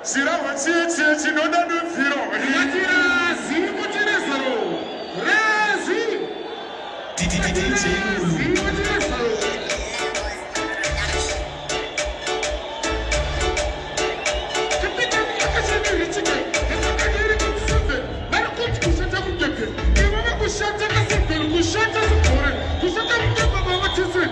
Shirawa chiche chinoda nufiro. Yakira simutire saro. Razi. Simutire saro. Kapita akashani richike. Akakiri kusufe. Barakuti kushata kujepe. Kimama kushata kasipe. Kushata sipore. Kushata kujepe mama tisi.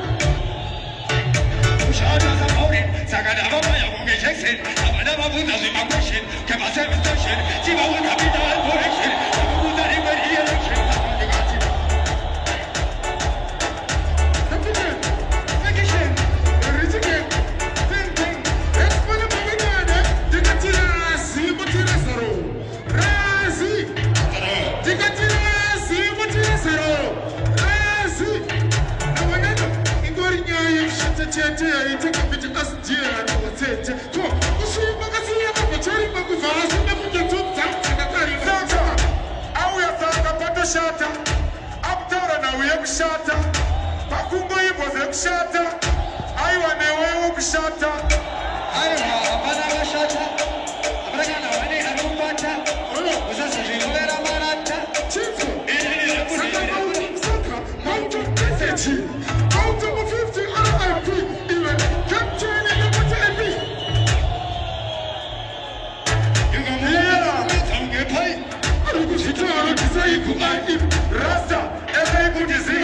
Kushata sapore. Sagada baba ya munge Jackson. Abada babu nazi makushin. Kema semistation. Tiba wakabita correction. Abubuza riberi election. Shata, Abdora na uye kushata, Pakungo ipo ze kushata, Aiwa newe kushata. Aiwa abana kushata, abana na wane anupata, usasa jinolera marata. Chifu, Saka, Mount of Message, Mount of 50 RIP, even captain in the MTLB. You can get paid. Rasta, everybody say,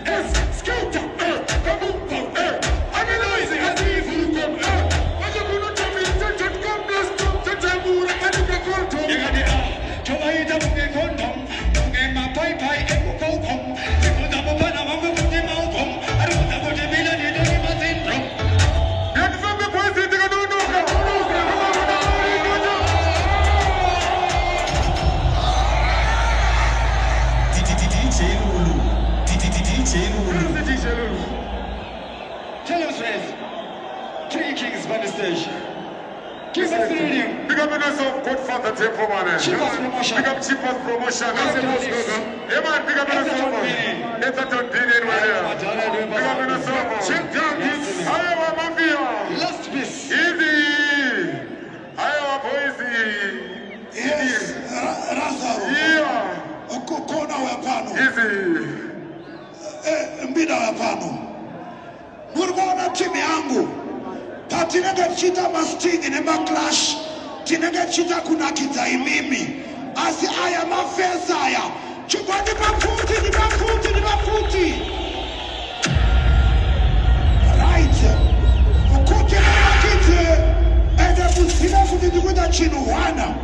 S, Scouter, Kabumba, Analyze, as if you come, what you gonna tell me, come bless to Jamura, and you can go to Joaita Muge Condom, Muge Mapai Pai, Echo Kom, Putapana, Muge Malcolm, I don't know what the million in the syndrome. Get from the boys, they don't know. Tell us, friends. Three Kings by the stage. Kings of Stadium. Big up in us of Godfather Temple, man. Cheapest promotion. Big up cheapest promotion. Yeah, man. Big up in us of Etherton Binion, man. Big up in us of Check down this. Iowa Mafia. Last piece. Easy. Iowa Boise. Yes, Razaro. Yeah. Kona wapano. Easy. Mbida wapano. Murmona timu yangu. Patinega chita mastingi ne backlash. Tinega chita kuna kitai mimi. Asi aya mafesa aya. Chukwa ni mafuti. Right. Ukute na wakite. Ede busina kutijikuta chinu wana.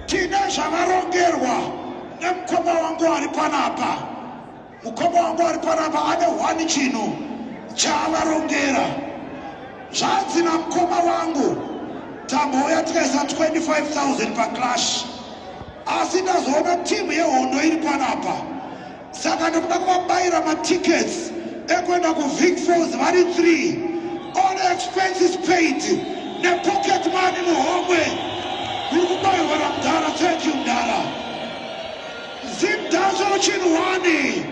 Tinesha marongerwa. Ne mkoma wangu alipanapa. Mkoma wangu alipanapa ade wani chinu. Chava rongera. Zanzi na mkoma wangu. Tamoya tkesa 25,000 per clash. Asina zona timu ye hondo ilipanapa. Saka nukuna kumabaira ma tickets. Ekwenda ku Vic Falls vari 3. All expenses paid. Ne pocket money muhomwe. Nukubayo wana mdara. Thank you mdara. Zimdazo chinuani.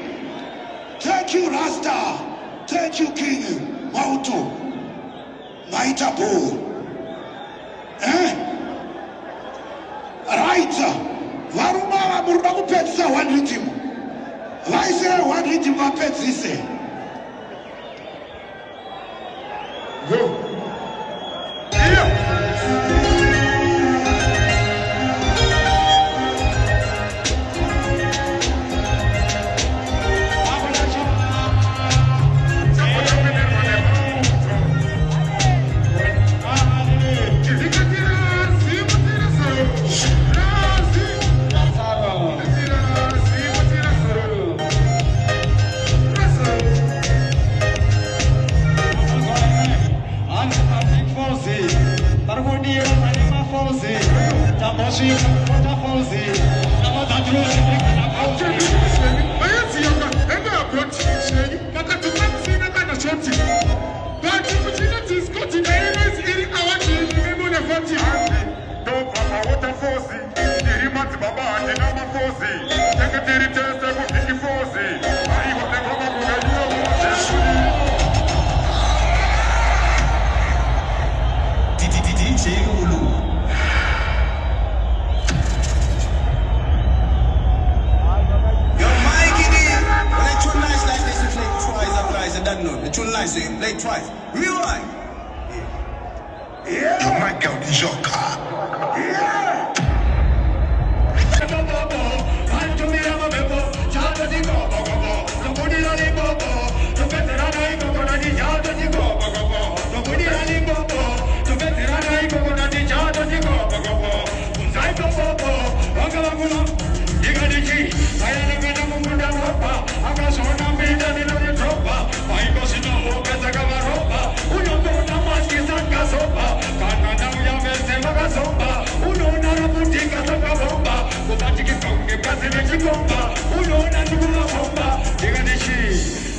Thank you Rasta. Thank you King Mauto. Maitabu. Right. Varuma murda kupetsa one rhythm. Vaise one rhythm vapetsise. Go. Yeah. Michael Njoka.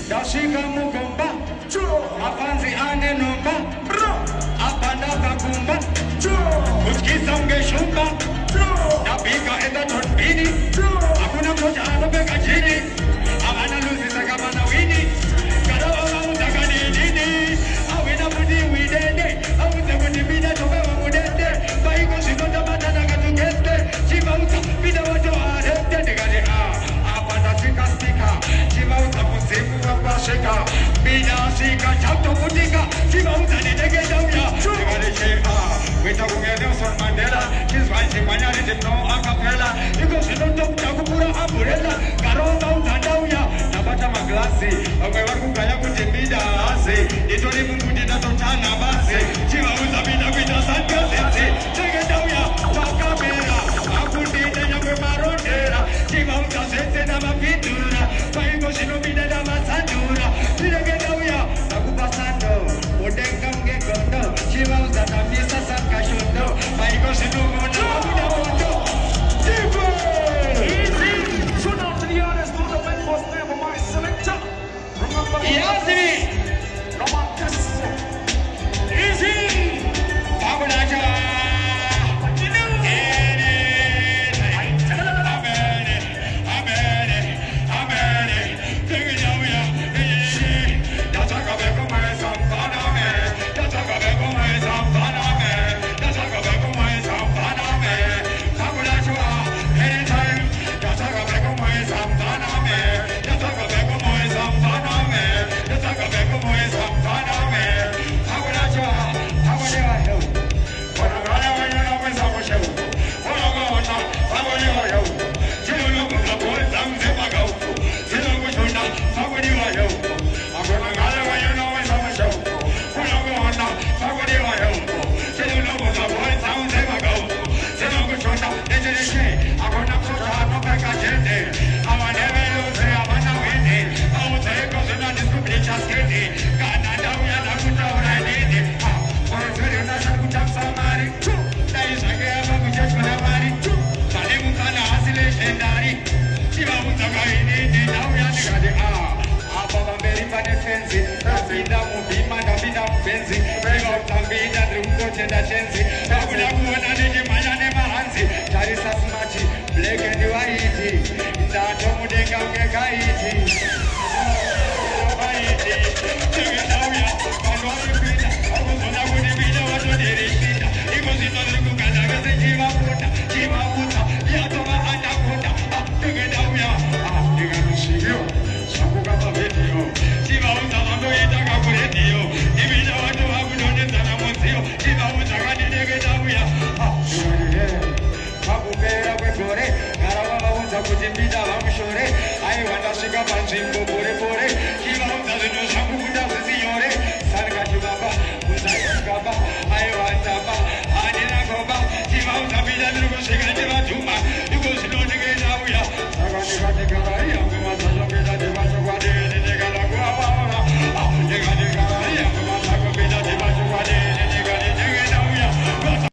Dashika mugomba, apanzi ane nomba, apanda kakumba, uskiza ungeshumba, napika enda tonbini, hakuna mmoja anapeka chini, abana luzi saka bana wini, kadawa utaka nini, awina budi widende, awuze budi bida tobe wa mudende, baiko sikota batana katugende, chiba uta bida wato arete, digade apanda sika sika, chiba uta musiku wa shika, bida sika chapto putika, chiba uta nidege dauya, digade sheka, wita kungene Nelson Mandela, kizwanzi manyari jimno akapela, iko sinoto kutakupura amburela, karonga utandauya, nabata maglasi, waku kaya kutimbida ase, itoli mungu nina totana base, chiba uta bida kwita sanga sisi, chege dauya, wakamera, akundide nyamwe marondera, chiba uta sese na mapindura, paiko shino bida na masandura, chege dauya, nakupasando, udenga mgegondo, chiba uta tamisa sanga shondo, paiko shino mona wabuda mondo, chiba! Easy. So now to the honest, not the man was never my selector. Remember the no man test. Easy. Babulaja! What you know? Black and white, that mudenga ungegaiti. Kujimbida hamshore, ai wanashika panjimbo pore pore, kiwa mtazino shangu kuda zisiore, sarga chibaba, kuzakaba, ai wantaba, anina goba, kiwa mtabida nuko shika jiba juma, yuko sinone ke nauya, sarga chibaba kara, yangu masajo ke